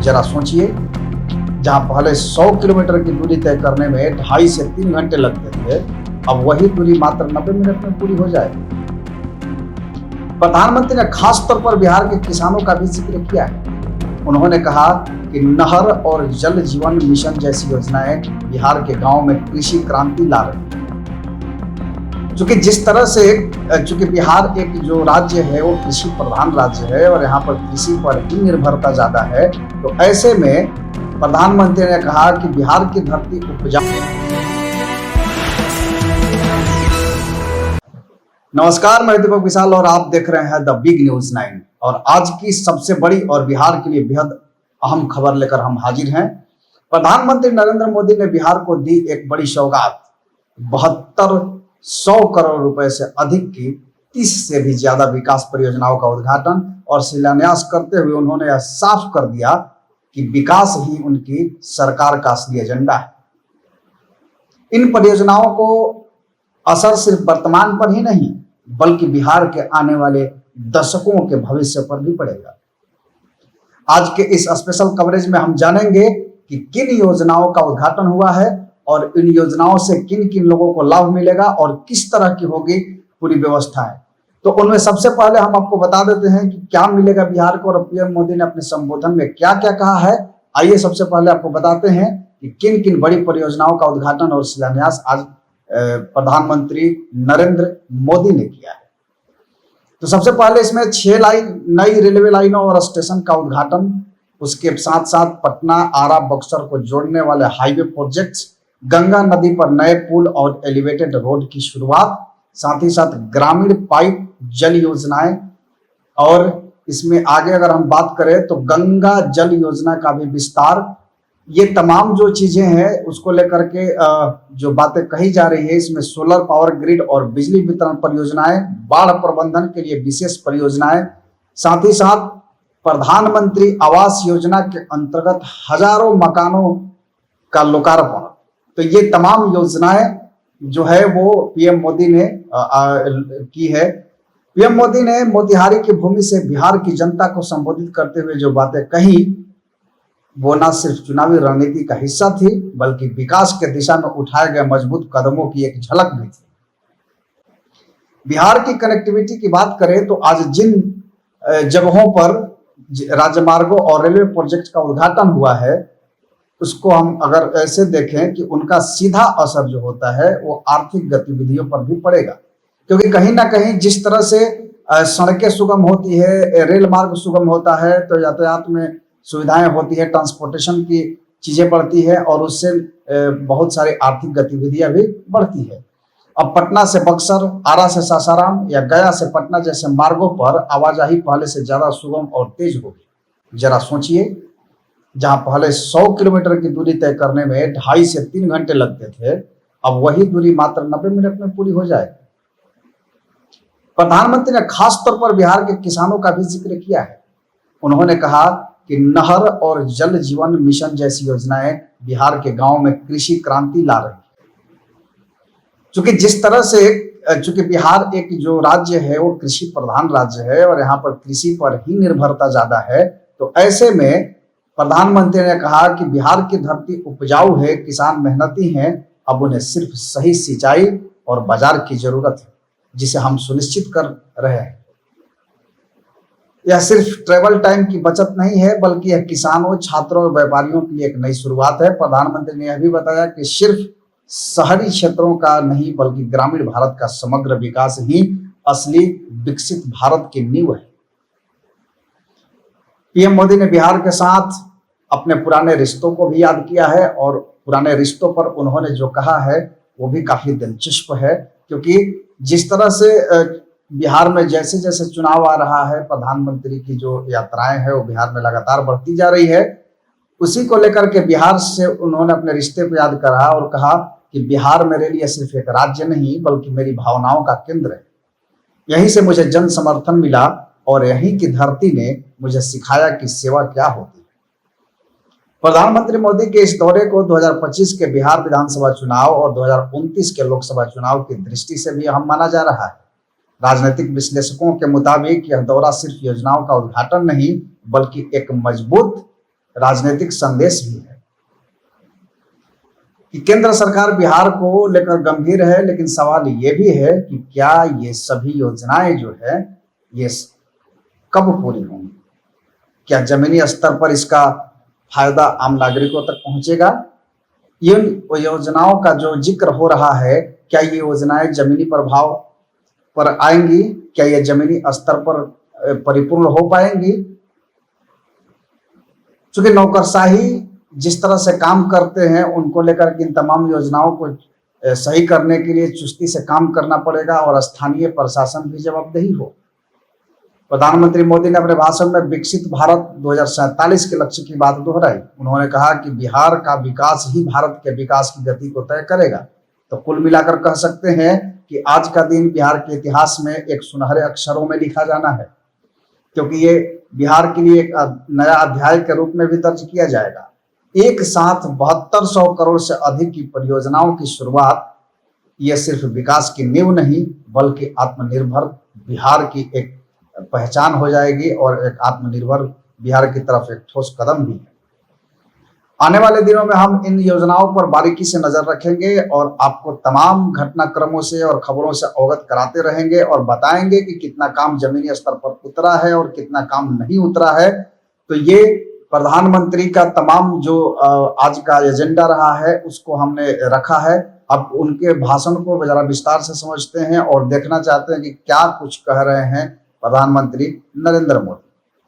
जरा सोचिए, जहां पहले 100 किलोमीटर की दूरी तय करने में 2.5 से 3 घंटे लगते थे, अब वही दूरी मात्र 90 मिनट में पूरी हो जाए। प्रधानमंत्री ने खास तौर पर बिहार के किसानों का भी जिक्र किया है। उन्होंने कहा कि नहर और जल जीवन मिशन जैसी योजनाएं बिहार के गांव में कृषि क्रांति ला रही है। चूंकि बिहार एक जो राज्य है वो कृषि प्रधान राज्य है और यहाँ पर कृषि पर ही निर्भरता ज्यादा है, तो ऐसे में प्रधानमंत्री ने कहा कि बिहार की धरती उपजाऊ। नमस्कार, मैं दीपक विशाल और आप देख रहे हैं द बिग न्यूज 9। और आज की सबसे बड़ी और बिहार के लिए बेहद अहम खबर लेकर हम हाजिर हैं। प्रधानमंत्री नरेंद्र मोदी ने बिहार को दी एक बड़ी सौगात। 7200 करोड़ रुपए से अधिक की 30 से भी ज्यादा विकास परियोजनाओं का उद्घाटन और शिलान्यास करते हुए उन्होंने यह साफ कर दिया कि विकास ही उनकी सरकार का असली एजेंडा है। इन परियोजनाओं को असर सिर्फ वर्तमान पर ही नहीं बल्कि बिहार के आने वाले दशकों के भविष्य पर भी पड़ेगा। आज के इस स्पेशल कवरेज में हम जानेंगे कि किन योजनाओं का उद्घाटन हुआ है और इन योजनाओं से किन किन लोगों को लाभ मिलेगा और किस तरह की होगी पूरी व्यवस्था है। तो उनमें सबसे पहले हम आपको बता देते हैं कि क्या मिलेगा बिहार को और पीएम मोदी ने अपने संबोधन में क्या क्या कहा है। आइए सबसे पहले आपको बताते हैं कि किन किन बड़ी परियोजनाओं का उद्घाटन और शिलान्यास आज प्रधानमंत्री नरेंद्र मोदी ने किया है। तो सबसे पहले इसमें 6 नई रेलवे लाइनों और स्टेशन का उद्घाटन, उसके साथ साथ पटना, आरा, बक्सर को जोड़ने वाले हाईवे प्रोजेक्ट्स, गंगा नदी पर नए पुल और एलिवेटेड रोड की शुरुआत, साथ ही साथ ग्रामीण पाइप जल योजनाएं। और इसमें आगे अगर हम बात करें तो गंगा जल योजना का भी विस्तार। ये तमाम जो चीजें हैं उसको लेकर के जो बातें कही जा रही है, इसमें सोलर पावर ग्रिड और बिजली वितरण परियोजनाएं, बाढ़ प्रबंधन के लिए विशेष परियोजनाएं, साथ ही साथ प्रधानमंत्री आवास योजना के अंतर्गत हजारों मकानों का लोकार्पण। तो ये तमाम योजनाएं जो है वो पीएम मोदी ने की है। पीएम मोदी ने मोतिहारी की भूमि से बिहार की जनता को संबोधित करते हुए जो बातें कही वो न सिर्फ चुनावी रणनीति का हिस्सा थी बल्कि विकास के दिशा में उठाए गए मजबूत कदमों की एक झलक भी थी। बिहार की कनेक्टिविटी की बात करें तो आज जिन जगहों पर राजमार्गों और रेलवे प्रोजेक्ट का उद्घाटन हुआ है उसको हम अगर ऐसे देखें कि उनका सीधा असर जो होता है वो आर्थिक गतिविधियों पर भी पड़ेगा, क्योंकि कहीं ना कहीं जिस तरह से सड़कें सुगम होती है, रेल मार्ग सुगम होता है तो यातायात में सुविधाएं होती है, ट्रांसपोर्टेशन की चीजें बढ़ती है और उससे बहुत सारी आर्थिक गतिविधियां भी बढ़ती है। अब पटना से बक्सर, आरा से सासाराम या गया से पटना जैसे मार्गों पर आवाजाही पहले से ज्यादा सुगम और तेज होगी। जरा सोचिए, जहां पहले 100 किलोमीटर की दूरी तय करने में 2.5 से 3 घंटे लगते थे, अब वही दूरी मात्र 90 मिनट में पूरी हो जाए। प्रधानमंत्री ने खास तौर पर बिहार के किसानों का भी जिक्र किया है। उन्होंने कहा कि नहर और जल जीवन मिशन जैसी योजनाएं बिहार के गांव में कृषि क्रांति ला रही है। चूंकि बिहार एक जो राज्य है वो कृषि प्रधान राज्य है और यहाँ पर कृषि पर ही निर्भरता ज्यादा है, तो ऐसे में प्रधानमंत्री ने कहा कि बिहार की धरती उपजाऊ है, किसान मेहनती हैं, अब उन्हें सिर्फ सही सिंचाई और बाजार की जरूरत है जिसे हम सुनिश्चित कर रहे हैं। यह सिर्फ ट्रेवल टाइम की बचत नहीं है बल्कि यह किसानों, छात्रों और व्यापारियों के लिए एक नई शुरुआत है। प्रधानमंत्री ने यह भी बताया कि सिर्फ शहरी क्षेत्रों का नहीं बल्कि ग्रामीण भारत का समग्र विकास ही असली विकसित भारत की नींव है। पीएम मोदी ने बिहार के साथ अपने पुराने रिश्तों को भी याद किया है और पुराने रिश्तों पर उन्होंने जो कहा है वो भी काफी दिलचस्प है, क्योंकि जिस तरह से बिहार में जैसे जैसे चुनाव आ रहा है, प्रधानमंत्री की जो यात्राएं हैं वो बिहार में लगातार बढ़ती जा रही है। उसी को लेकर के बिहार से उन्होंने अपने रिश्ते को याद करा और कहा कि बिहार मेरे लिए सिर्फ एक राज्य नहीं बल्कि मेरी भावनाओं का केंद्र है। यहीं से मुझे जन समर्थन मिला और यहीं की धरती ने मुझे सिखाया कि सेवा क्या होती है। प्रधानमंत्री मोदी के इस दौरे को 2025 के बिहार विधानसभा चुनाव और 2029 के लोकसभा चुनाव की दृष्टि से भी अहम माना जा रहा है। राजनीतिक विश्लेषकों के मुताबिक यह दौरा सिर्फ योजनाओं का उद्घाटन नहीं बल्कि एक मजबूत राजनीतिक संदेश भी है कि केंद्र सरकार बिहार को लेकर गंभीर है, लेकिन सवाल ये भी है कि क्या ये सभी योजनाएं जो है ये कब पूरी होंगी? क्या जमीनी स्तर पर इसका फायदा आम नागरिकों तक पहुंचेगा? इन योजनाओं का जो जिक्र हो रहा है, क्या ये योजनाएं जमीनी प्रभाव पर आएंगी? क्या ये जमीनी स्तर पर परिपूर्ण हो पाएंगी? चूंकि नौकरशाही जिस तरह से काम करते हैं, उनको लेकर के इन तमाम योजनाओं को सही करने के लिए चुस्ती से काम करना पड़ेगा और स्थानीय प्रशासन भी जवाबदेही हो। प्रधानमंत्री मोदी ने अपने भाषण में विकसित भारत 2047 के लक्ष्य की बात दोहराई। उन्होंने कहा कि बिहार का विकास ही भारत के विकास की गति को तय करेगा। तो कुल मिलाकर कह सकते हैं कि आज का दिन बिहार के इतिहास में एक सुनहरे अक्षरों में लिखा जाना है, क्योंकि ये बिहार के लिए एक नया अध्याय के रूप में भी दर्ज किया जाएगा। एक साथ 7200 करोड़ से अधिक की परियोजनाओं की शुरुआत, यह सिर्फ विकास की नींव नहीं बल्कि आत्मनिर्भर बिहार की एक पहचान हो जाएगी और एक आत्मनिर्भर बिहार की तरफ एक ठोस कदम भी है। आने वाले दिनों में हम इन योजनाओं पर बारीकी से नजर रखेंगे और आपको तमाम घटनाक्रमों से और खबरों से अवगत कराते रहेंगे और बताएंगे कि कितना काम जमीनी स्तर पर उतरा है और कितना काम नहीं उतरा है। तो ये प्रधानमंत्री का तमाम जो आज का एजेंडा रहा है उसको हमने रखा है। अब उनके भाषण को जरा विस्तार से समझते हैं और देखना चाहते हैं कि क्या कुछ कह रहे हैं प्रधानमंत्री नरेंद्र मोदी।